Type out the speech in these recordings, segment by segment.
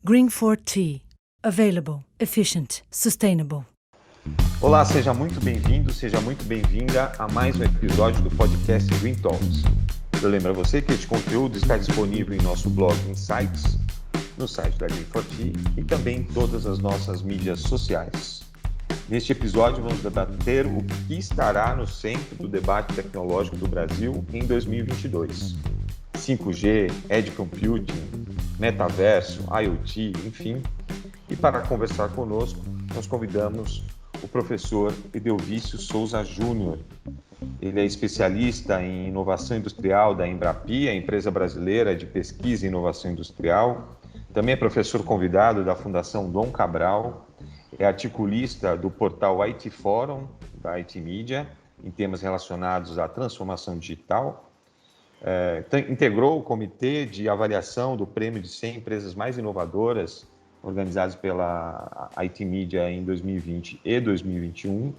Green for Tea. Available, efficient, sustainable. Olá, seja muito bem-vindo, seja muito bem-vinda a mais um episódio do podcast Green Talks. Eu lembro a você que este conteúdo está disponível em nosso blog Insights, no site da Green for Tea e também em todas as nossas mídias sociais. Neste episódio vamos debater o que estará no centro do debate tecnológico do Brasil em 2022. 5G, Edge Computing, Metaverso, IoT, enfim. E para conversar conosco, nós convidamos o professor Edelvício Souza Júnior. Ele é especialista em inovação industrial da Embrapi, a empresa brasileira de pesquisa e inovação industrial. Também é professor convidado da Fundação Dom Cabral. É articulista do portal IT Forum, da IT Media, em temas relacionados à transformação digital. Integrou o comitê de avaliação do prêmio de 100 empresas mais inovadoras, organizados pela IT Media em 2020 e 2021.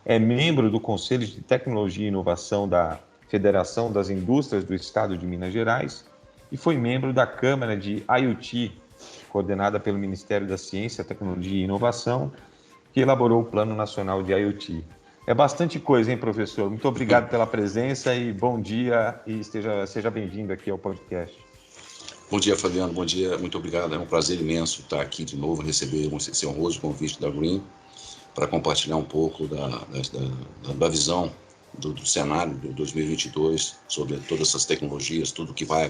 É membro do Conselho de Tecnologia e Inovação da Federação das Indústrias do Estado de Minas Gerais e foi membro da Câmara de IoT, coordenada pelo Ministério da Ciência, Tecnologia e Inovação, que elaborou o Plano Nacional de IoT. É bastante coisa, hein, professor? Muito obrigado pela presença e bom dia e seja bem-vindo aqui ao podcast. Bom dia, Fabiano. Bom dia. Muito obrigado. É um prazer imenso estar aqui de novo, receber esse honroso convite da Green para compartilhar um pouco da visão do cenário de 2022 sobre todas essas tecnologias, tudo que vai,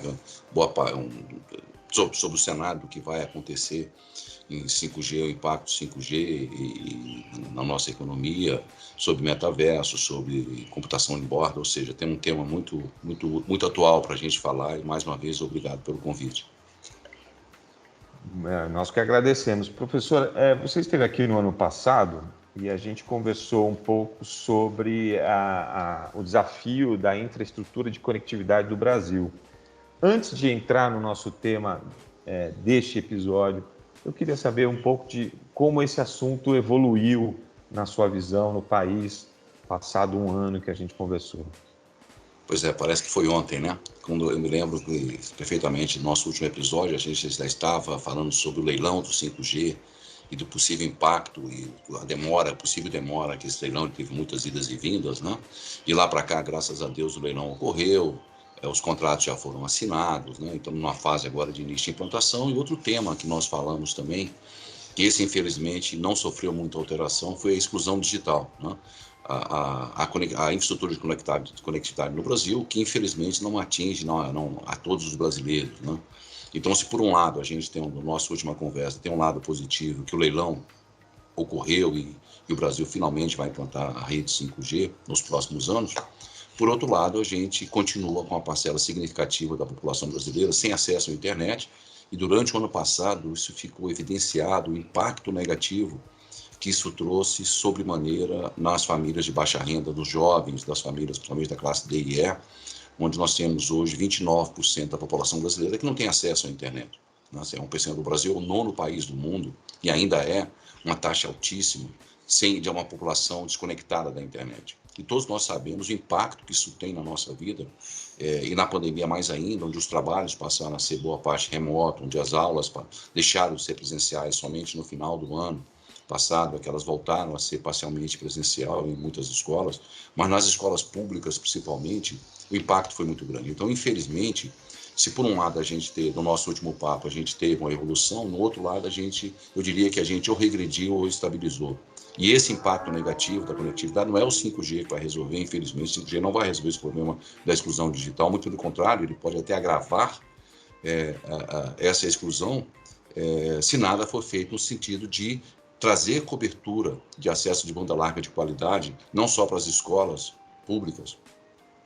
sobre o cenário do que vai acontecer em 5G, o impacto 5G e na nossa economia, sobre metaverso, sobre computação em borda, ou seja, tem um tema muito atual para a gente falar e, mais uma vez, obrigado pelo convite. Nós que agradecemos. Professor, você esteve aqui no ano passado e a gente conversou um pouco sobre o desafio da infraestrutura de conectividade do Brasil. Antes de entrar no nosso tema deste episódio, eu queria saber um pouco de como esse assunto evoluiu na sua visão no país, passado um ano que a gente conversou. Pois é, parece que foi ontem, né? Quando eu me lembro perfeitamente do nosso último episódio, a gente já estava falando sobre o leilão do 5G e do possível impacto e a possível demora que esse leilão teve muitas idas e vindas, né? E lá para cá, graças a Deus, o leilão ocorreu. Os contratos já foram assinados, né? Estamos numa fase agora de início de implantação. E outro tema que nós falamos também, que esse infelizmente não sofreu muita alteração, foi a exclusão digital, né? A infraestrutura de conectividade no Brasil, que infelizmente não atinge a todos os brasileiros, né? Então, se por um lado a gente tem, na nossa última conversa, tem um lado positivo, que o leilão ocorreu e o Brasil finalmente vai implantar a rede 5G nos próximos anos, por outro lado, a gente continua com uma parcela significativa da população brasileira sem acesso à internet e durante o ano passado isso ficou evidenciado, o impacto negativo que isso trouxe sobremaneira nas famílias de baixa renda, dos jovens, das famílias, principalmente da classe D e E, onde nós temos hoje 29% da população brasileira que não tem acesso à internet. É 1% do Brasil, é o 9º país do mundo e ainda é uma taxa altíssima de uma população desconectada da internet. E todos nós sabemos o impacto que isso tem na nossa vida, e na pandemia mais ainda, onde os trabalhos passaram a ser boa parte remoto, onde as aulas deixaram de ser presenciais somente no final do ano passado, que elas voltaram a ser parcialmente presencial em muitas escolas, mas nas escolas públicas, principalmente, o impacto foi muito grande. Então, infelizmente, se por um lado a gente teve, no nosso último papo, a gente teve uma evolução, no outro lado eu diria que a gente ou regrediu ou estabilizou. E esse impacto negativo da conectividade não é o 5G que vai resolver, infelizmente, o 5G não vai resolver esse problema da exclusão digital, muito pelo contrário, ele pode até agravar essa exclusão se nada for feito no sentido de trazer cobertura de acesso de banda larga de qualidade, não só para as escolas públicas,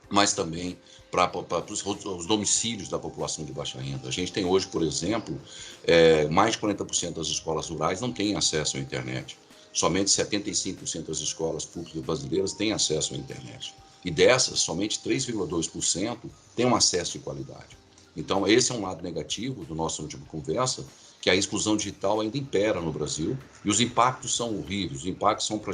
mas também para os domicílios da população de baixa renda. A gente tem hoje, por exemplo, mais de 40% das escolas rurais não têm acesso à internet. Somente 75% das escolas públicas brasileiras têm acesso à internet. E dessas, somente 3,2% têm um acesso de qualidade. Então, esse é um lado negativo do nosso último conversa, que a exclusão digital ainda impera no Brasil e os impactos são horríveis. Os impactos são para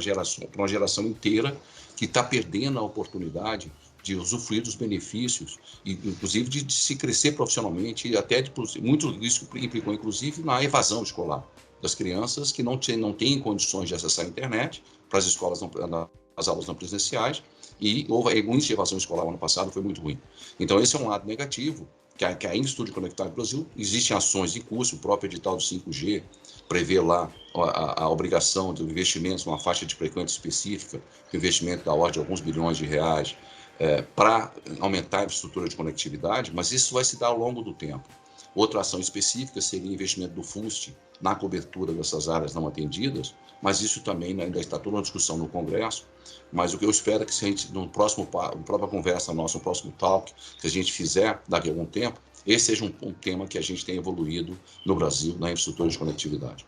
uma geração inteira que está perdendo a oportunidade de usufruir dos benefícios, e, inclusive de se crescer profissionalmente, e até muito disso implicou, inclusive, na evasão escolar das crianças que não têm condições de acessar a internet para as escolas, as aulas não presenciais, e houve um índice de evasão escolar no ano passado, foi muito ruim. Então, esse é um lado negativo, que a Instituto Conectado no Brasil, existem ações de curso, o próprio edital do 5G prevê lá a obrigação de investimentos numa faixa de frequência específica, investimento da ordem de alguns bilhões de reais, para aumentar a infraestrutura de conectividade, mas isso vai se dar ao longo do tempo. Outra ação específica seria o investimento do FUST na cobertura dessas áreas não atendidas, mas isso também ainda está toda uma discussão no Congresso. Mas o que eu espero é que, se a gente, na própria conversa nossa, no próximo talk, que a gente fizer daqui a algum tempo, esse seja um tema que a gente tem evoluído no Brasil na infraestrutura de conectividade.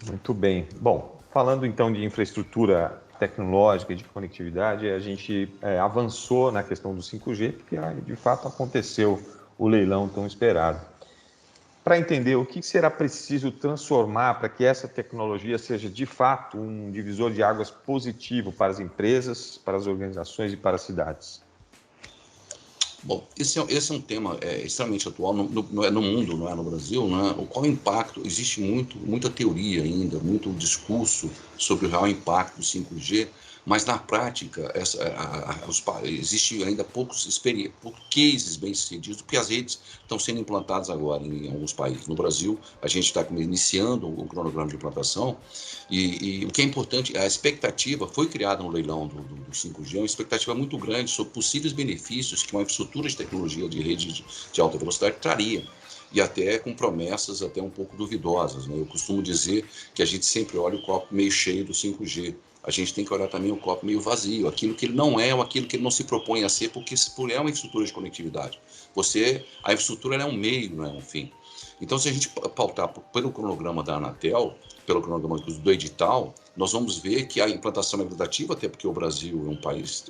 Muito bem. Bom, falando então de infraestrutura tecnológica e de conectividade, a gente avançou na questão do 5G, porque de fato aconteceu o leilão tão esperado. Para entender o que será preciso transformar para que essa tecnologia seja de fato um divisor de águas positivo para as empresas, para as organizações e para as cidades. Bom, esse é um tema extremamente atual no mundo, não é no Brasil, não é? Qual o impacto? Existe muita teoria ainda, muito discurso sobre o real impacto do 5G, mas na prática existe ainda poucos cases bem-sucedidos, porque as redes estão sendo implantadas agora em alguns países. No Brasil, a gente está iniciando o cronograma de implantação, e o que é importante, a expectativa foi criada no leilão do 5G, uma expectativa muito grande sobre possíveis benefícios que uma infraestrutura de tecnologia de rede de alta velocidade traria, e até com promessas até um pouco duvidosas, né? Eu costumo dizer que a gente sempre olha o copo meio cheio do 5G. A gente tem que olhar também o copo meio vazio, aquilo que ele não é ou aquilo que ele não se propõe a ser, porque é uma infraestrutura de conectividade. A infraestrutura é um meio, não é um fim. Então, se a gente pautar pelo cronograma da Anatel, pelo cronograma do edital, nós vamos ver que a implantação é gradativa, até porque o Brasil é um país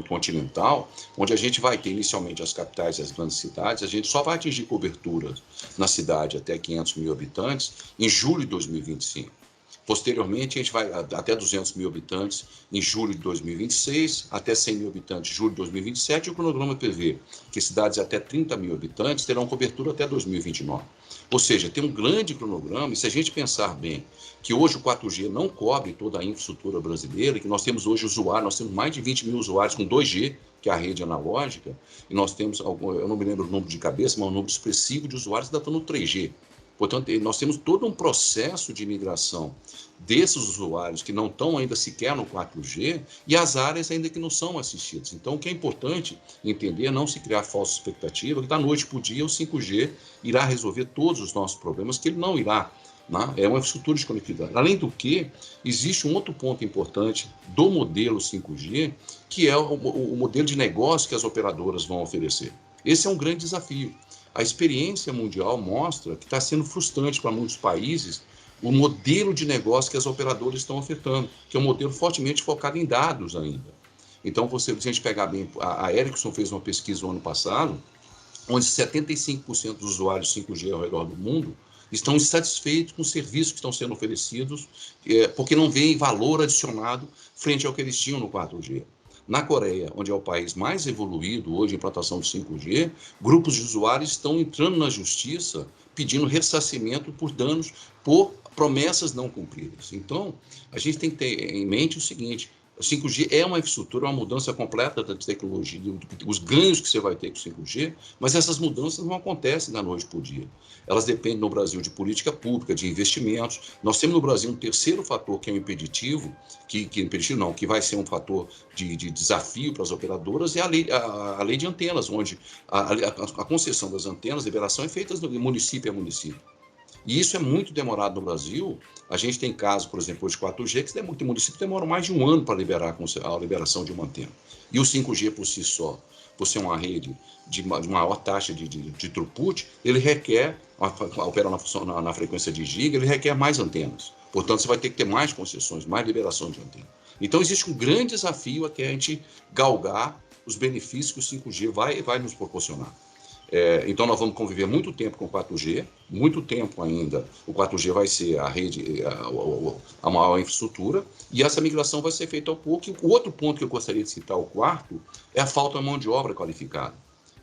continental, onde a gente vai ter inicialmente as capitais e as grandes cidades, a gente só vai atingir cobertura na cidade até 500 mil habitantes em julho de 2025. Posteriormente, a gente vai até 200 mil habitantes em julho de 2026, até 100 mil habitantes em julho de 2027, e o cronograma prevê que cidades até 30 mil habitantes terão cobertura até 2029. Ou seja, tem um grande cronograma, e se a gente pensar bem que hoje o 4G não cobre toda a infraestrutura brasileira, que nós temos hoje nós temos mais de 20 mil usuários com 2G, que é a rede analógica, e nós temos, eu não me lembro o número de cabeça, mas um número expressivo de usuários ainda estão no 3G. Portanto, nós temos todo um processo de migração desses usuários que não estão ainda sequer no 4G e as áreas ainda que não são assistidas. Então, o que é importante entender é não se criar falsa expectativa, que da noite para o dia o 5G irá resolver todos os nossos problemas, que ele não irá. Né? É uma infraestrutura de conectividade. Além do que, existe um outro ponto importante do modelo 5G, que é o modelo de negócio que as operadoras vão oferecer. Esse é um grande desafio. A experiência mundial mostra que está sendo frustrante para muitos países o modelo de negócio que as operadoras estão ofertando, que é um modelo fortemente focado em dados ainda. Então, se a gente pegar bem, a Ericsson fez uma pesquisa no ano passado, onde 75% dos usuários 5G ao redor do mundo estão insatisfeitos com os serviços que estão sendo oferecidos, porque não veem valor adicionado frente ao que eles tinham no 4G. Na Coreia, onde é o país mais evoluído hoje em implantação de 5G, grupos de usuários estão entrando na justiça pedindo ressarcimento por danos por promessas não cumpridas. Então, a gente tem que ter em mente o seguinte: o 5G é uma infraestrutura, uma mudança completa da tecnologia, os ganhos que você vai ter com o 5G, mas essas mudanças não acontecem da noite para o dia. Elas dependem no Brasil de política pública, de investimentos. Nós temos no Brasil um terceiro fator que é o impeditivo, que vai ser um fator de desafio para as operadoras, é a lei de antenas, onde a concessão das antenas, a liberação é feita de município a município. E isso é muito demorado no Brasil. A gente tem casos, por exemplo, de 4G, que município demora mais de um ano para liberar a liberação de uma antena. E o 5G por si só, por ser uma rede de maior taxa de throughput, ele requer, opera na frequência de giga, ele requer mais antenas. Portanto, você vai ter que ter mais concessões, mais liberação de antena. Então, existe um grande desafio até a gente galgar os benefícios que o 5G vai nos proporcionar. Então, nós vamos conviver muito tempo com o 4G, muito tempo ainda. O 4G vai ser a rede, a maior infraestrutura, e essa migração vai ser feita ao pouco. E o outro ponto que eu gostaria de citar, o quarto, é a falta de mão de obra qualificada.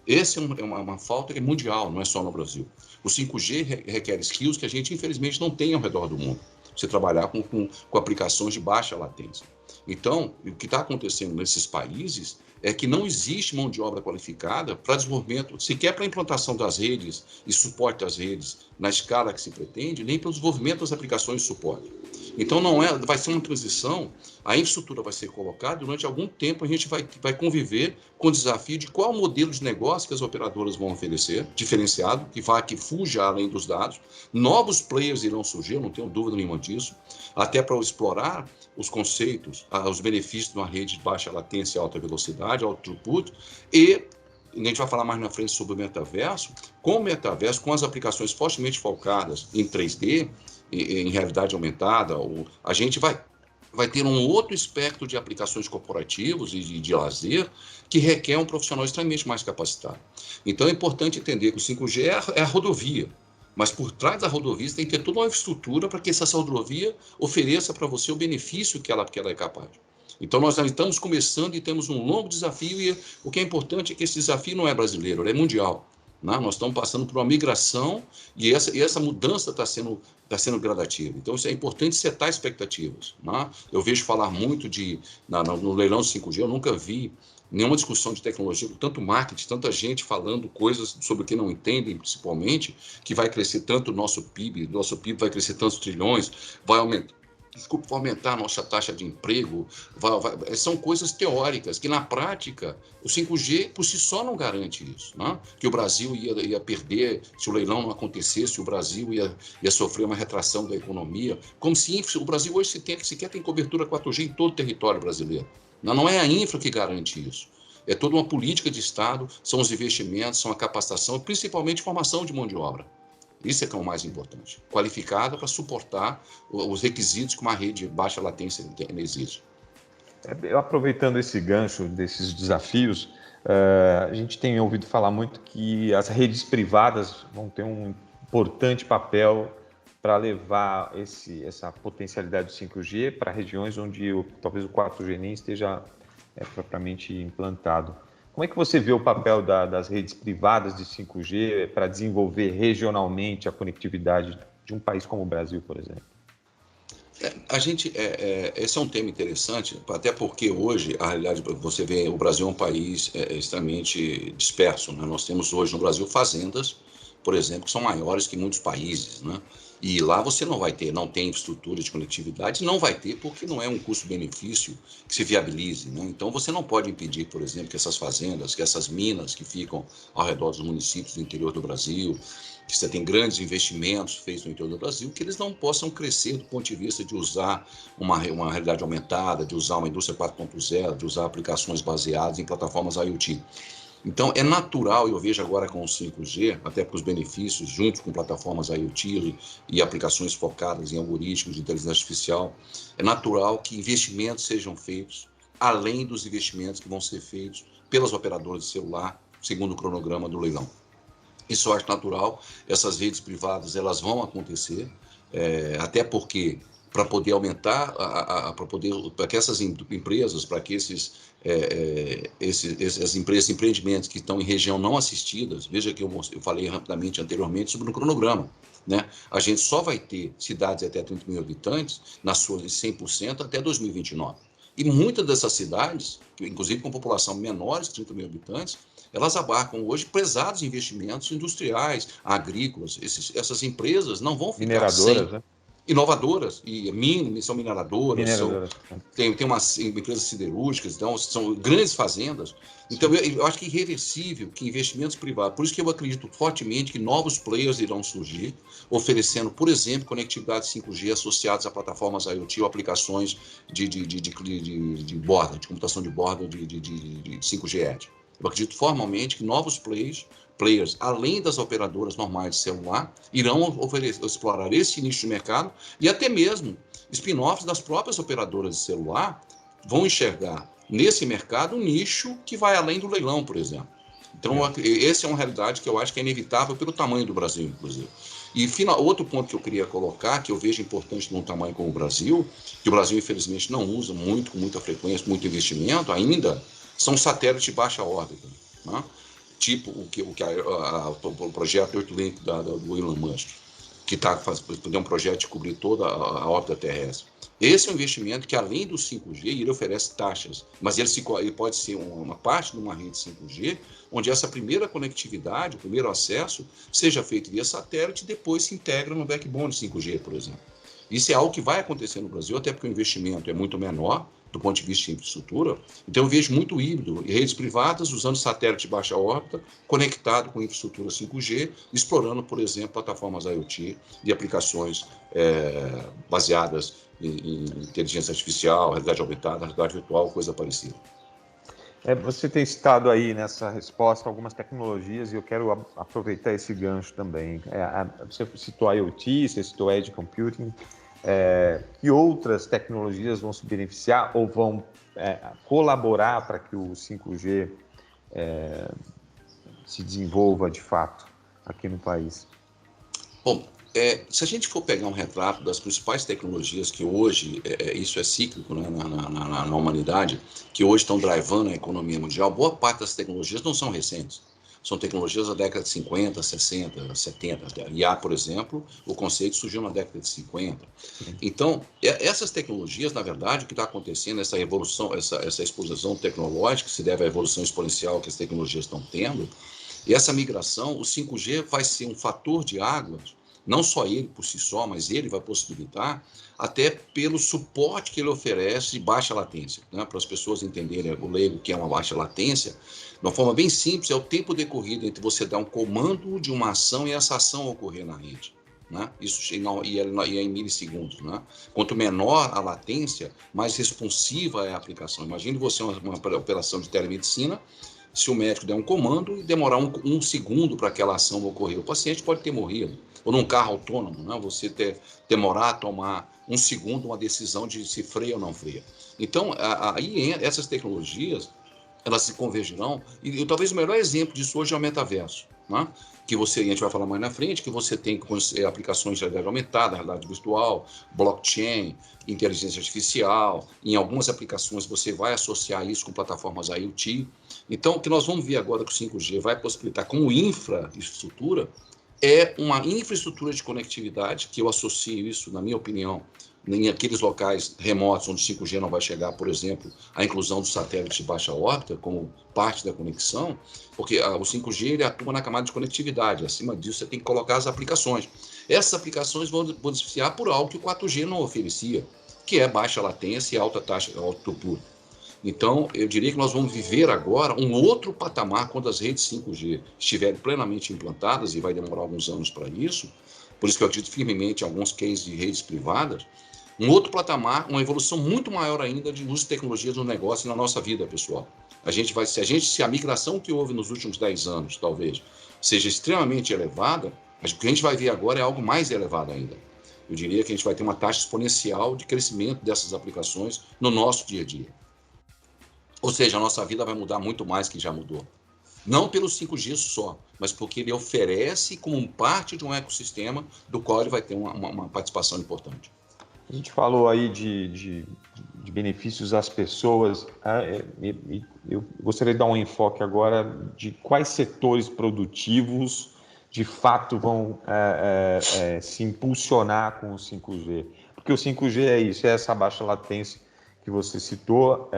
Essa é uma falta mundial, não é só no Brasil. O 5G requer skills que a gente, infelizmente, não tem ao redor do mundo. Você trabalhar com aplicações de baixa latência. Então, o que está acontecendo nesses países é que não existe mão de obra qualificada para desenvolvimento, sequer para a implantação das redes e suporte das redes na escala que se pretende, nem para o desenvolvimento das aplicações de suporte. Então, vai ser uma transição, a infraestrutura vai ser colocada, durante algum tempo a gente vai conviver com o desafio de qual modelo de negócio que as operadoras vão oferecer, diferenciado, que fuja além dos dados. Novos players irão surgir, eu não tenho dúvida nenhuma disso, até para explorar os conceitos, os benefícios de uma rede de baixa latência e alta velocidade, alto throughput, e a gente vai falar mais na frente sobre o metaverso. Com o metaverso, com as aplicações fortemente focadas em 3D, em realidade aumentada, a gente vai ter um outro espectro de aplicações corporativas e de lazer que requer um profissional extremamente mais capacitado. Então é importante entender que o 5G é a rodovia, mas por trás da rodovia você tem que ter toda uma infraestrutura para que essa rodovia ofereça para você o benefício que ela é capaz. Então nós estamos começando e temos um longo desafio, e o que é importante é que esse desafio não é brasileiro, ele é mundial. Nós estamos passando por uma migração e essa mudança está sendo gradativa. Então, isso é importante setar expectativas. Eu vejo falar muito no leilão 5G, eu nunca vi nenhuma discussão de tecnologia com tanto marketing, tanta gente falando coisas sobre o que não entendem, principalmente, que vai crescer tanto o nosso PIB vai crescer tantos trilhões, vai aumentar a nossa taxa de emprego, são coisas teóricas, que na prática o 5G por si só não garante isso, que o Brasil ia perder, se o leilão não acontecesse, o Brasil ia sofrer uma retração da economia, como se o Brasil hoje sequer tem cobertura 4G em todo o território brasileiro. Não é a infra que garante isso. É toda uma política de Estado, são os investimentos, são a capacitação e principalmente formação de mão de obra. Isso é que é o mais importante, qualificada para suportar os requisitos que uma rede de baixa latência exige. Aproveitando esse gancho desses desafios, a gente tem ouvido falar muito que as redes privadas vão ter um importante papel para levar essa potencialidade do 5G para regiões onde talvez o 4G nem esteja propriamente implantado. Como é que você vê o papel das redes privadas de 5G para desenvolver regionalmente a conectividade de um país como o Brasil, por exemplo? Esse é um tema interessante, até porque hoje, a realidade, você vê, o Brasil é um país extremamente disperso. Nós temos hoje no Brasil fazendas, por exemplo, que são maiores que muitos países, E lá você não tem infraestrutura de conectividade, não vai ter porque não é um custo-benefício que se viabilize. Então você não pode impedir, por exemplo, que essas fazendas, que essas minas que ficam ao redor dos municípios do interior do Brasil, que você tem grandes investimentos feitos no interior do Brasil, que eles não possam crescer do ponto de vista de usar uma realidade aumentada, de usar uma indústria 4.0, de usar aplicações baseadas em plataformas IoT. Então, é natural, eu vejo agora com o 5G, até porque os benefícios, junto com plataformas IoT e aplicações focadas em algoritmos de inteligência artificial, é natural que investimentos sejam feitos, além dos investimentos que vão ser feitos pelas operadoras de celular, segundo o cronograma do leilão. Isso eu acho natural, essas redes privadas elas vão acontecer, até porque para poder aumentar, para que essas empresas, para que essas empresas, empreendimentos que estão em região não assistidas, veja que eu falei rapidamente anteriormente sobre o cronograma, A gente só vai ter cidades até 30 mil habitantes, nas suas 100% até 2029. E muitas dessas cidades, inclusive com população menores que 30 mil habitantes, elas abarcam hoje pesados investimentos industriais, agrícolas. Essas empresas não vão ficar mineradoras, né? Inovadoras, são mineradoras, tem umas empresas siderúrgicas, então são grandes fazendas. Então eu acho que é irreversível que investimentos privados, por isso que eu acredito fortemente que novos players irão surgir, oferecendo, por exemplo, conectividade 5G associadas a plataformas IoT ou aplicações de borda, de computação de borda de 5G Edge. Eu acredito formalmente que novos players, além das operadoras normais de celular, irão explorar esse nicho de mercado e até mesmo spin-offs das próprias operadoras de celular vão enxergar nesse mercado um nicho que vai além do leilão, por exemplo. Então, essa é uma realidade que eu acho que é inevitável pelo tamanho do Brasil, inclusive. E outro ponto que eu queria colocar, que eu vejo importante num tamanho como o Brasil, que o Brasil, infelizmente, não usa muito, com muita frequência, muito investimento ainda, são satélites de baixa órbita, né? Tipo o projeto Earthlink do Elon Musk, que está fazendo um projeto de cobrir toda a órbita terrestre. Esse é um investimento que, além do 5G, ele oferece taxas, mas ele pode ser uma parte de uma rede 5G, onde essa primeira conectividade, o primeiro acesso, seja feito via satélite e depois se integra no backbone 5G, por exemplo. Isso é algo que vai acontecer no Brasil, até porque o investimento é muito menor do ponto de vista de infraestrutura. Então, eu vejo muito híbrido, redes privadas usando satélite de baixa órbita, conectado com infraestrutura 5G, explorando, por exemplo, plataformas IoT e aplicações baseadas em inteligência artificial, realidade aumentada, realidade virtual, coisa parecida. Você tem citado aí nessa resposta algumas tecnologias e eu quero aproveitar esse gancho também. Você citou IoT, você citou Edge Computing. Que outras tecnologias vão se beneficiar ou vão colaborar para que o 5G se desenvolva de fato aqui no país? Bom, se a gente for pegar um retrato das principais tecnologias que hoje, isso é cíclico, né, na humanidade, que hoje estão drivando a economia mundial, boa parte das tecnologias não são recentes. São tecnologias da década de 50, 60, 70. IA, por exemplo, o conceito surgiu na década de 50. Então, essas tecnologias, na verdade, o que está acontecendo, essa evolução, essa explosão tecnológica, se deve à evolução exponencial que as tecnologias estão tendo, e essa migração, o 5G vai ser um fator de águas, não só ele por si só, mas ele vai possibilitar, até pelo suporte que ele oferece de baixa latência, né? Para as pessoas entenderem o leigo que é uma baixa latência, de uma forma bem simples, é o tempo decorrido entre você dar um comando de uma ação e essa ação ocorrer na rede, né? Isso e é em milissegundos, né? Quanto menor a latência, mais responsiva é a aplicação. Imagine você uma operação de telemedicina, se o médico der um comando e demorar um segundo para aquela ação ocorrer, o paciente pode ter morrido. Ou num carro autônomo, né? Você demorar a tomar um segundo uma decisão de se freia ou não freia. Então, aí essas tecnologias, elas se convergirão, e talvez o melhor exemplo disso hoje é o metaverso, né? Que a gente vai falar mais na frente, que você tem aplicações de realidade aumentada, realidade virtual, blockchain, inteligência artificial, em algumas aplicações você vai associar isso com plataformas IoT. Então, o que nós vamos ver agora que o 5G vai possibilitar como infraestrutura é uma infraestrutura de conectividade, que eu associo isso, na minha opinião, em aqueles locais remotos onde o 5G não vai chegar, por exemplo, a inclusão do satélite de baixa órbita como parte da conexão, porque o 5G ele atua na camada de conectividade, acima disso você tem que colocar as aplicações. Essas aplicações vão beneficiar por algo que o 4G não oferecia, que é baixa latência e alta taxa, alto throughput. Então, eu diria que nós vamos viver agora um outro patamar quando as redes 5G estiverem plenamente implantadas, e vai demorar alguns anos para isso, por isso que eu acredito firmemente em alguns cases de redes privadas, um outro patamar, uma evolução muito maior ainda de uso de tecnologias no negócio e na nossa vida, pessoal. Se a migração que houve nos últimos 10 anos, talvez, seja extremamente elevada, mas o que a gente vai ver agora é algo mais elevado ainda. Eu diria que a gente vai ter uma taxa exponencial de crescimento dessas aplicações no nosso dia a dia. Ou seja, a nossa vida vai mudar muito mais que já mudou. Não pelo 5G só, mas porque ele oferece como parte de um ecossistema do qual ele vai ter uma participação importante. A gente falou aí de benefícios às pessoas. Eu gostaria de dar um enfoque agora de quais setores produtivos de fato vão se impulsionar com o 5G. Porque o 5G é isso, é essa baixa latência que você citou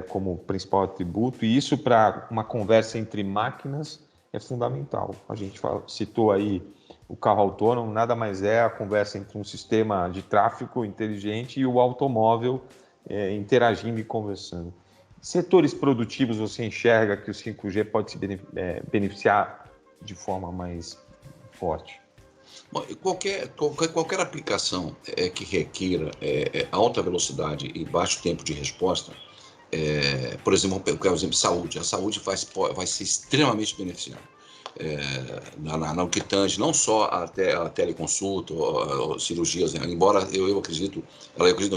como principal atributo, e isso para uma conversa entre máquinas é fundamental. A gente citou aí o carro autônomo, nada mais é a conversa entre um sistema de tráfego inteligente e o automóvel interagindo e conversando. Setores produtivos você enxerga que o 5G pode se beneficiar de forma mais forte? Bom, qualquer aplicação que requeira alta velocidade e baixo tempo de resposta, por exemplo, vamos pegar o exemplo de saúde. A saúde vai ser extremamente beneficiada. No que tange não só a teleconsulta, ou cirurgias, né? Embora eu acredito,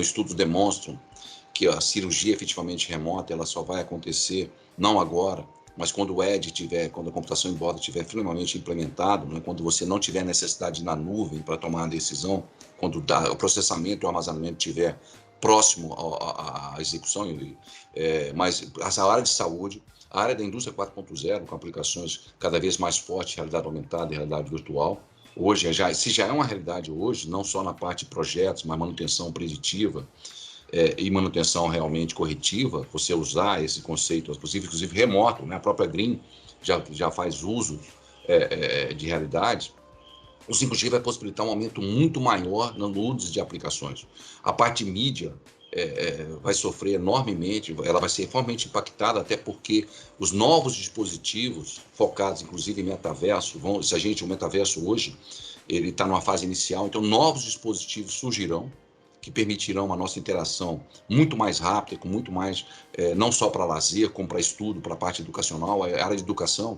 estudos demonstram que a cirurgia efetivamente remota ela só vai acontecer, não agora, mas quando o edge tiver, quando a computação em borda estiver finalmente implementado, né, quando você não tiver necessidade de ir na nuvem para tomar uma decisão, quando o processamento e o armazenamento estiver próximo à execução, mas essa área de saúde, a área da indústria 4.0, com aplicações cada vez mais fortes, realidade aumentada e realidade virtual, hoje, se já é uma realidade hoje, não só na parte de projetos, mas manutenção preditiva e manutenção realmente corretiva, você usar esse conceito, inclusive remoto, né? A própria Green já faz uso de realidade. O 5G vai possibilitar um aumento muito maior no uso de aplicações. A parte de mídia vai sofrer enormemente, ela vai ser fortemente impactada, até porque os novos dispositivos focados, inclusive em metaverso, o metaverso hoje, ele está numa fase inicial, então novos dispositivos surgirão, que permitirão a nossa interação muito mais rápida, com muito mais, não só para lazer, como para estudo, para a parte educacional. A área de educação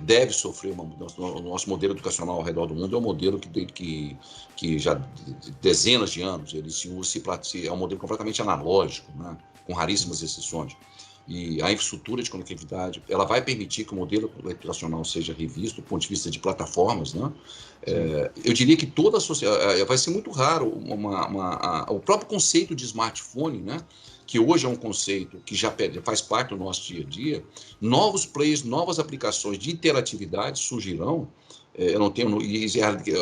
deve sofrer uma mudança. O nosso modelo educacional ao redor do mundo é um modelo que já dezenas de anos ele é um modelo completamente analógico, né? Com raríssimas exceções. E a infraestrutura de conectividade, ela vai permitir que o modelo educacional seja revisto do ponto de vista de plataformas, né? Eu diria que toda a sociedade, vai ser muito raro o próprio conceito de smartphone, né? Que hoje é um conceito que já faz parte do nosso dia a dia, novos players, novas aplicações de interatividade surgirão. Eu não tenho,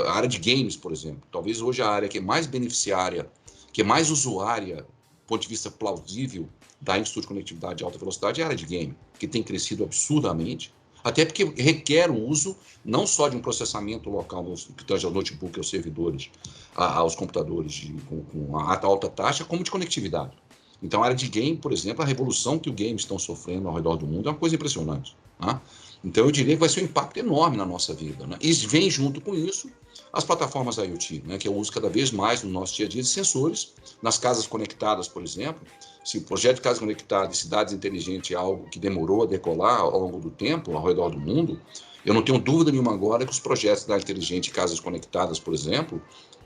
a área de games, por exemplo, talvez hoje a área que é mais beneficiária, que é mais usuária, do ponto de vista plausível, da infraestrutura de conectividade de alta velocidade é a área de game, que tem crescido absurdamente, até porque requer o uso não só de um processamento local, que tange ao notebook, aos servidores, aos computadores com alta taxa, como de conectividade. Então, a área de game, por exemplo, a revolução que os games estão sofrendo ao redor do mundo é uma coisa impressionante. Tá? Então, eu diria que vai ser um impacto enorme na nossa vida. Né? E vem junto com isso as plataformas IoT, né? Que eu uso cada vez mais no nosso dia a dia de sensores, nas casas conectadas, por exemplo. Se o projeto de casa conectada e cidades inteligentes é algo que demorou a decolar ao longo do tempo, ao redor do mundo, eu não tenho dúvida nenhuma agora que os projetos de cidade inteligente e casas conectadas, por exemplo,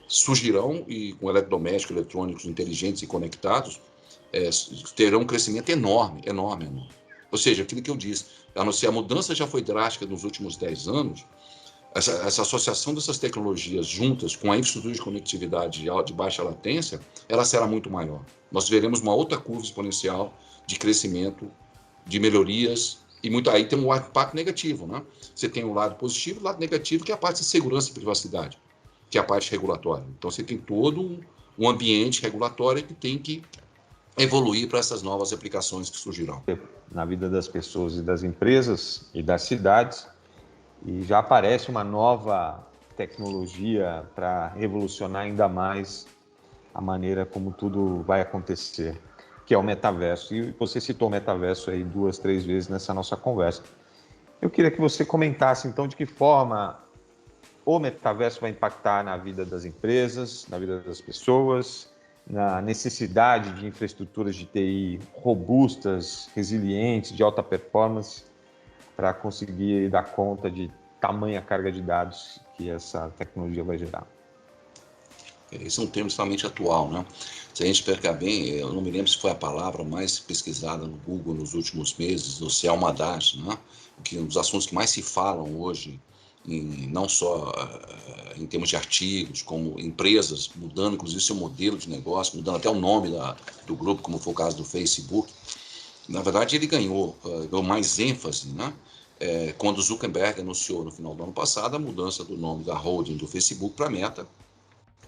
surgirão e com eletrodomésticos, eletrônicos inteligentes e conectados, terão um crescimento enorme. Ou seja, aquilo que eu disse, a mudança já foi drástica nos últimos 10 anos, essa associação dessas tecnologias juntas com a infraestrutura de conectividade de baixa latência, ela será muito maior. Nós veremos uma outra curva exponencial de crescimento, de melhorias, e aí tem um impacto negativo, né? Você tem o lado positivo e o lado negativo, que é a parte de segurança e privacidade, que é a parte regulatória. Então, você tem todo um ambiente regulatório que tem que evoluir para essas novas aplicações que surgirão. Na vida das pessoas e das empresas e das cidades, e já aparece uma nova tecnologia para revolucionar ainda mais a maneira como tudo vai acontecer, que é o metaverso. E você citou o metaverso aí 2, 3 vezes nessa nossa conversa. Eu queria que você comentasse, então, de que forma o metaverso vai impactar na vida das empresas, na vida das pessoas, na necessidade de infraestruturas de TI robustas, resilientes, de alta performance, para conseguir dar conta de tamanha carga de dados que essa tecnologia vai gerar. Esse é um termo extremamente atual, né? Se a gente pegar bem, eu não me lembro se foi a palavra mais pesquisada no Google nos últimos meses, ou se é uma das, né? Um dos assuntos que mais se falam hoje, não só em termos de artigos, como empresas mudando, inclusive, seu modelo de negócio, mudando até o nome do grupo, como foi o caso do Facebook. Na verdade, ele ganhou mais ênfase, né? Quando o Zuckerberg anunciou no final do ano passado a mudança do nome da holding do Facebook para Meta,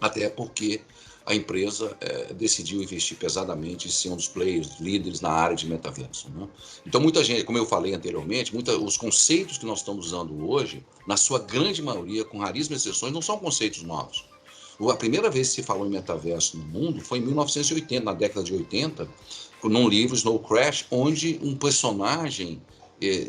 até porque a empresa decidiu investir pesadamente em ser um dos players líderes na área de metaverso, né? Então, muita gente, como eu falei anteriormente, os conceitos que nós estamos usando hoje, na sua grande maioria, com raríssimas exceções, não são conceitos novos. A primeira vez que se falou em metaverso no mundo foi em 1980, na década de 80, num livro, Snow Crash, onde um personagem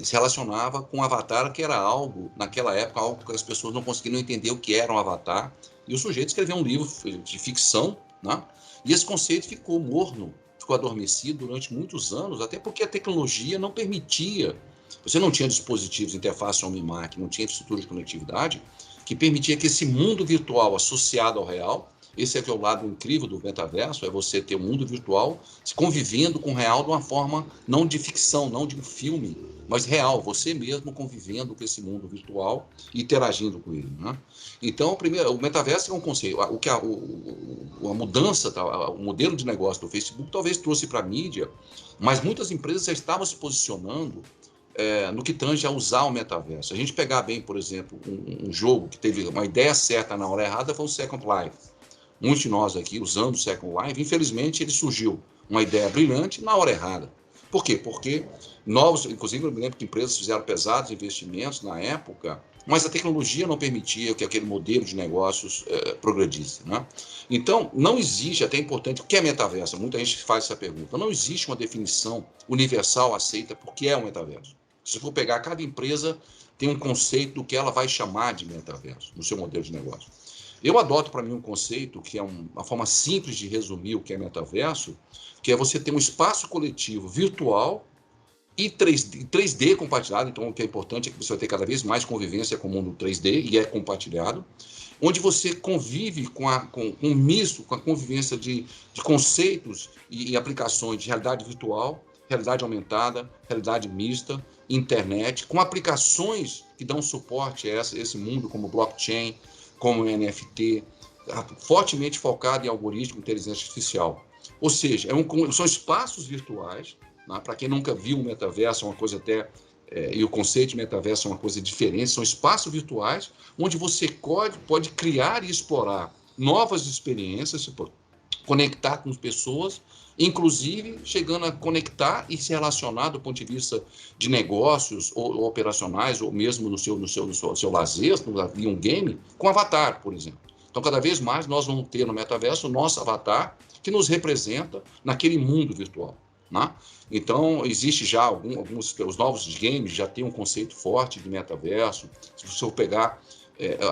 se relacionava com um avatar, que era algo, naquela época, algo que as pessoas não conseguiam entender o que era um avatar, e o sujeito escreveu um livro de ficção, né? E esse conceito ficou morno, ficou adormecido durante muitos anos, até porque a tecnologia não permitia, você não tinha dispositivos, interface homem-máquina, não tinha infraestrutura de conectividade, que permitia que esse mundo virtual associado ao real Esse é que é o lado incrível do metaverso, é você ter um mundo virtual convivendo com o real de uma forma não de ficção, não de um filme, mas real, você mesmo convivendo com esse mundo virtual e interagindo com ele, né? Então, primeiro, o metaverso é um conceito. A mudança, o modelo de negócio do Facebook talvez trouxe para a mídia, mas muitas empresas já estavam se posicionando no que tange a usar o metaverso. A gente pegar bem, por exemplo, um jogo que teve uma ideia certa na hora errada foi o Second Life. Muitos de nós aqui usando o Second Life, infelizmente ele surgiu uma ideia brilhante na hora errada. Por quê? Porque inclusive eu me lembro que empresas fizeram pesados investimentos na época, mas a tecnologia não permitia que aquele modelo de negócios progredisse, né? Então, não existe, até é importante, o que é metaverso? Muita gente faz essa pergunta. Não existe uma definição universal aceita por que é o metaverso. Se for pegar, cada empresa tem um conceito do que ela vai chamar de metaverso no seu modelo de negócio. Eu adoto para mim um conceito que é uma forma simples de resumir o que é metaverso, que é você ter um espaço coletivo virtual e 3D compartilhado. Então, o que é importante é que você vai ter cada vez mais convivência com o mundo 3D e é compartilhado, onde você convive com um misto, com a convivência de conceitos e aplicações de realidade virtual, realidade aumentada, realidade mista, internet, com aplicações que dão suporte a esse mundo, como blockchain, como NFT, fortemente focado em algoritmo e inteligência artificial. Ou seja, são espaços virtuais, né? Para quem nunca viu o metaverso, é uma coisa até... e o conceito de metaverso é uma coisa diferente, são espaços virtuais onde você pode criar e explorar novas experiências, conectar com pessoas, inclusive chegando a conectar e se relacionar do ponto de vista de negócios ou operacionais, ou mesmo no seu lazer, em um game, com avatar, por exemplo. Então, cada vez mais nós vamos ter no metaverso o nosso avatar que nos representa naquele mundo virtual, né? Então, existe já os novos games já têm um conceito forte de metaverso. Se você for pegar,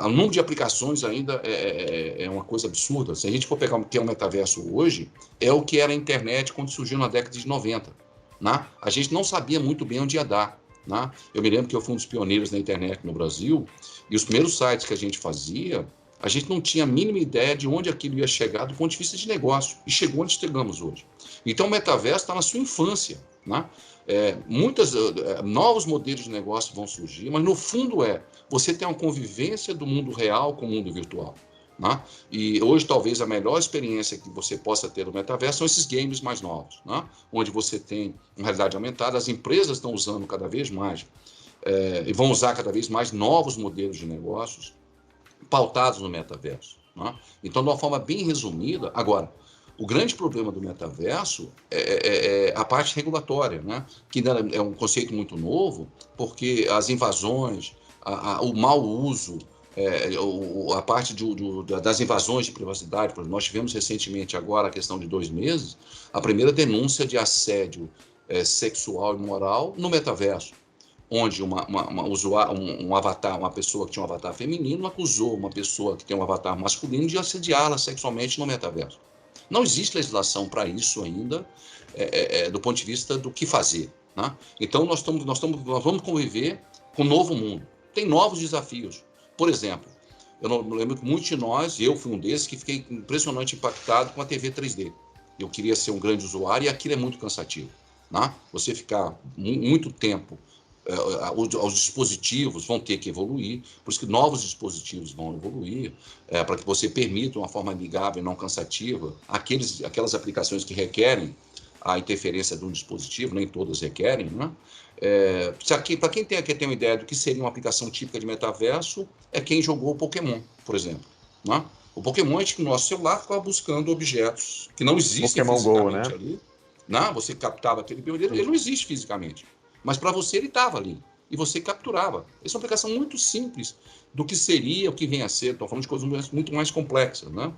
o número de aplicações ainda é uma coisa absurda. Se a gente for pegar o que é o metaverso hoje, é o que era a internet quando surgiu na década de 90. Né? A gente não sabia muito bem onde ia dar. Né? Eu me lembro que eu fui um dos pioneiros na internet no Brasil, e os primeiros sites que a gente fazia, a gente não tinha a mínima ideia de onde aquilo ia chegar do ponto de vista de negócio, e chegou onde chegamos hoje. Então, o metaverso está na sua infância, né? Novos modelos de negócio vão surgir, mas no fundo você tem uma convivência do mundo real com o mundo virtual, né? E hoje talvez a melhor experiência que você possa ter no metaverso são esses games mais novos, né? Onde você tem uma realidade aumentada, as empresas estão usando cada vez mais e vão usar cada vez mais novos modelos de negócios pautados no metaverso, né? Então, de uma forma bem resumida, agora, o grande problema do metaverso é a parte regulatória, né? Que ainda é um conceito muito novo, porque as invasões, o mau uso, a parte das invasões de privacidade. Por exemplo, nós tivemos recentemente, agora, a questão de 2 meses, a primeira denúncia de assédio sexual e moral no metaverso, onde um avatar, uma pessoa que tinha um avatar feminino acusou uma pessoa que tem um avatar masculino de assediá-la sexualmente no metaverso. Não existe legislação para isso ainda, do ponto de vista do que fazer, né? Então, nós vamos conviver com um novo mundo. Tem novos desafios. Por exemplo, eu lembro que muitos de nós, eu fui um desses, que fiquei impressionante impactado com a TV 3D. Eu queria ser um grande usuário e aquilo é muito cansativo, né? Você ficar muito tempo... os dispositivos vão ter que evoluir, por isso que novos dispositivos vão evoluir, para que você permita uma forma amigável e não cansativa aquelas aplicações que requerem a interferência de um dispositivo, nem todas requerem, né? Para quem tem uma ideia do que seria uma aplicação típica de metaverso, é quem jogou o Pokémon, por exemplo, né? O Pokémon é que o nosso celular ficava buscando objetos que não existem Pokémon fisicamente Go, né? Ali, né? Você captava aquele bicho, ele não existe fisicamente. Mas para você ele estava ali, e você capturava. Essa é uma aplicação muito simples do que seria, o que vem a ser. Estou falando de coisas muito mais complexas, né?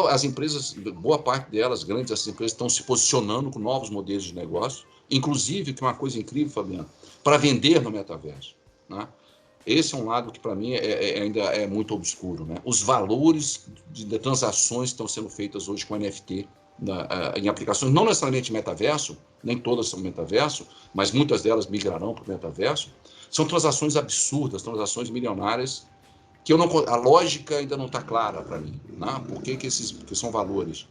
As empresas, boa parte delas, essas empresas estão se posicionando com novos modelos de negócio, inclusive, que é uma coisa incrível, Fabiano, para vender no metaverso, né? Esse é um lado que, para mim, ainda é muito obscuro, né? Os valores de transações que estão sendo feitas hoje com NFT, em aplicações, não necessariamente metaverso, nem todas são metaverso, mas muitas delas migrarão para o metaverso, são transações absurdas, transações milionárias que a lógica ainda não está clara para mim. Né? Por que são valores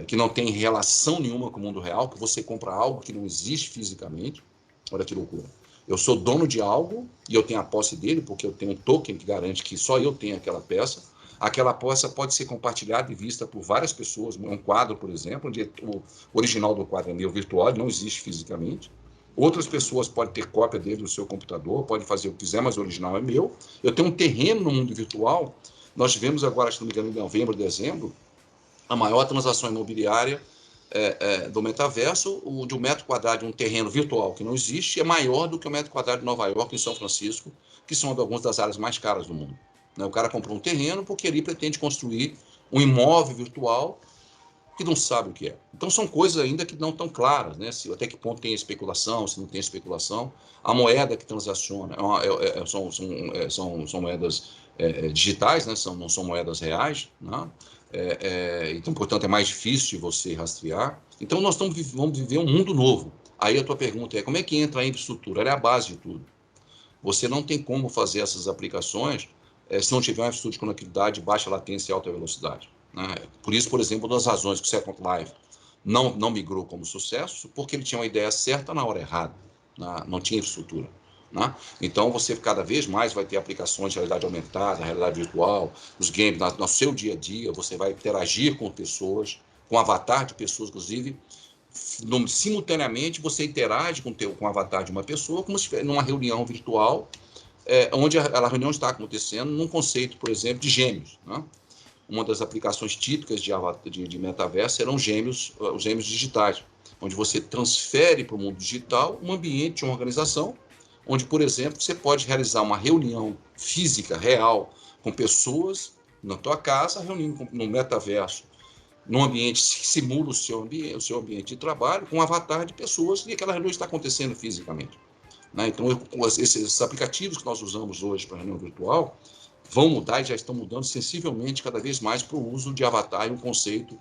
que não têm relação nenhuma com o mundo real, que você compra algo que não existe fisicamente? Olha que loucura. Eu sou dono de algo e eu tenho a posse dele, porque eu tenho um token que garante que só eu tenho aquela peça. Aquela peça pode ser compartilhada e vista por várias pessoas. Um quadro, por exemplo, onde o original do quadro é meu virtual, não existe fisicamente. Outras pessoas podem ter cópia dele no seu computador, podem fazer o que quiser, mas o original é meu. Eu tenho um terreno no mundo virtual. Nós tivemos agora, se não me engano, em novembro, dezembro, a maior transação imobiliária do metaverso, de um metro quadrado de um terreno virtual que não existe, é maior do que o metro quadrado de Nova York e São Francisco, que são algumas das áreas mais caras do mundo. O cara comprou um terreno porque ele pretende construir um imóvel virtual que não sabe o que é. Então, são coisas ainda que não estão claras, né? Até que ponto tem especulação, se não tem especulação. A moeda que transaciona são moedas digitais, né? Não são moedas reais, né? Então, portanto, é mais difícil de você rastrear. Então, nós vamos viver um mundo novo. Aí a tua pergunta é, como é que entra a infraestrutura? Ela é a base de tudo. Você não tem como fazer essas aplicações se não tiver uma infraestrutura de conectividade de baixa latência e alta velocidade. Né? Por isso, por exemplo, uma das razões que o Second Life não migrou como sucesso, porque ele tinha uma ideia certa na hora errada, né? Não tinha infraestrutura. Né? Então, você cada vez mais vai ter aplicações de realidade aumentada, realidade virtual, os games, no seu dia a dia, você vai interagir com pessoas, com avatar de pessoas, inclusive, simultaneamente você interage com o avatar de uma pessoa, como se estivesse numa reunião virtual, onde a reunião está acontecendo num conceito, por exemplo, de gêmeos. Né? Uma das aplicações típicas de metaverso eram os gêmeos digitais, onde você transfere para o mundo digital um ambiente de uma organização, onde, por exemplo, você pode realizar uma reunião física, real, com pessoas na tua casa, reunindo no metaverso, num ambiente que simula o seu ambiente de trabalho, com um avatar de pessoas, e aquela reunião está acontecendo fisicamente. Né? Então, esses aplicativos que nós usamos hoje para reunião virtual vão mudar e já estão mudando sensivelmente cada vez mais para o uso de avatar e um conceito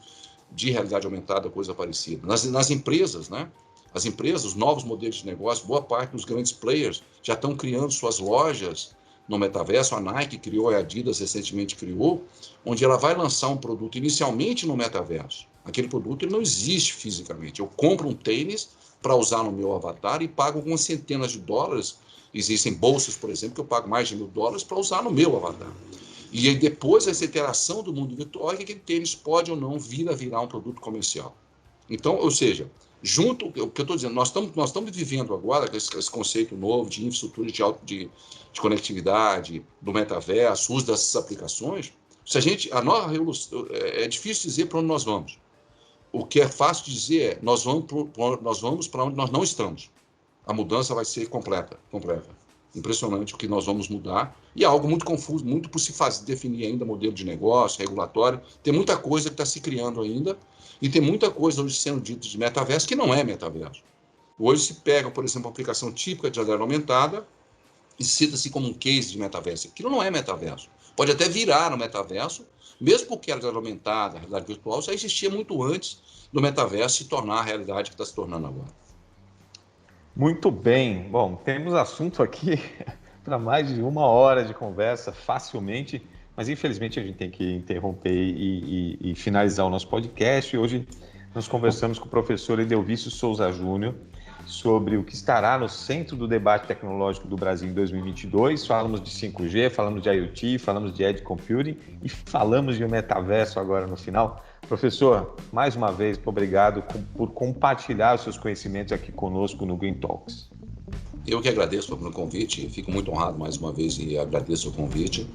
de realidade aumentada, coisa parecida. Nas empresas, né? As empresas, os novos modelos de negócio, boa parte dos grandes players já estão criando suas lojas no metaverso. A Nike criou, a Adidas recentemente criou, onde ela vai lançar um produto inicialmente no metaverso. Aquele produto ele não existe fisicamente. Eu compro um tênis para usar no meu avatar e pago algumas centenas de dólares. Existem bolsas, por exemplo, que eu pago mais de $1.000 para usar no meu avatar. E aí, depois dessa interação do mundo virtual, é que aquele tênis pode ou não virar um produto comercial. Então, ou seja, junto, o que eu estou dizendo, nós estamos vivendo agora esse conceito novo de infraestrutura de conectividade, do metaverso, uso dessas aplicações. Se a nova revolução, é difícil dizer para onde nós vamos. O que é fácil dizer é, nós vamos para onde nós não estamos. A mudança vai ser completa. Impressionante o que nós vamos mudar. E é algo muito confuso, muito por se definir ainda modelo de negócio, regulatório. Tem muita coisa que está se criando ainda. E tem muita coisa hoje sendo dita de metaverso que não é metaverso. Hoje se pega, por exemplo, uma aplicação típica de realidade aumentada e cita-se como um case de metaverso. Aquilo não é metaverso. Pode até virar no metaverso, mesmo porque a realidade aumentada, a realidade virtual, já existia muito antes do metaverso se tornar a realidade que está se tornando agora. Muito bem. Bom, temos assunto aqui para mais de 1 hora de conversa, facilmente, mas infelizmente a gente tem que interromper e finalizar o nosso podcast. E hoje nós conversamos com o professor Edelvício Souza Júnior sobre o que estará no centro do debate tecnológico do Brasil em 2022. Falamos de 5G, falamos de IoT, falamos de Edge Computing e falamos de metaverso agora no final. Professor, mais uma vez, muito obrigado por compartilhar os seus conhecimentos aqui conosco no Green Talks. Eu que agradeço pelo convite, fico muito honrado mais uma vez e agradeço o convite.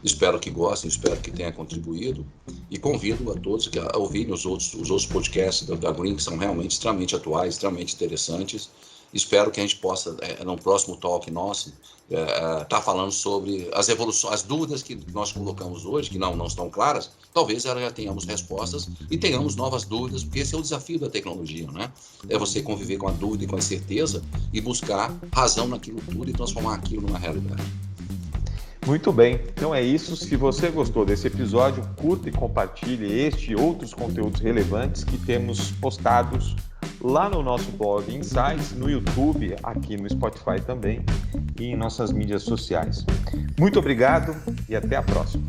Espero que gostem, espero que tenha contribuído e convido a todos a ouvirem os outros podcasts da Green, que são realmente extremamente atuais, extremamente interessantes. Espero que a gente possa, no próximo talk nosso, estar falando sobre as evoluções, as dúvidas que nós colocamos hoje, que não estão claras, talvez já tenhamos respostas e tenhamos novas dúvidas, porque esse é o desafio da tecnologia, né? É você conviver com a dúvida e com a incerteza e buscar razão naquilo tudo e transformar aquilo numa realidade. Muito bem, então é isso. Se você gostou desse episódio, curta e compartilhe este e outros conteúdos relevantes que temos postados lá no nosso blog Insights, no YouTube, aqui no Spotify também e em nossas mídias sociais. Muito obrigado e até a próxima.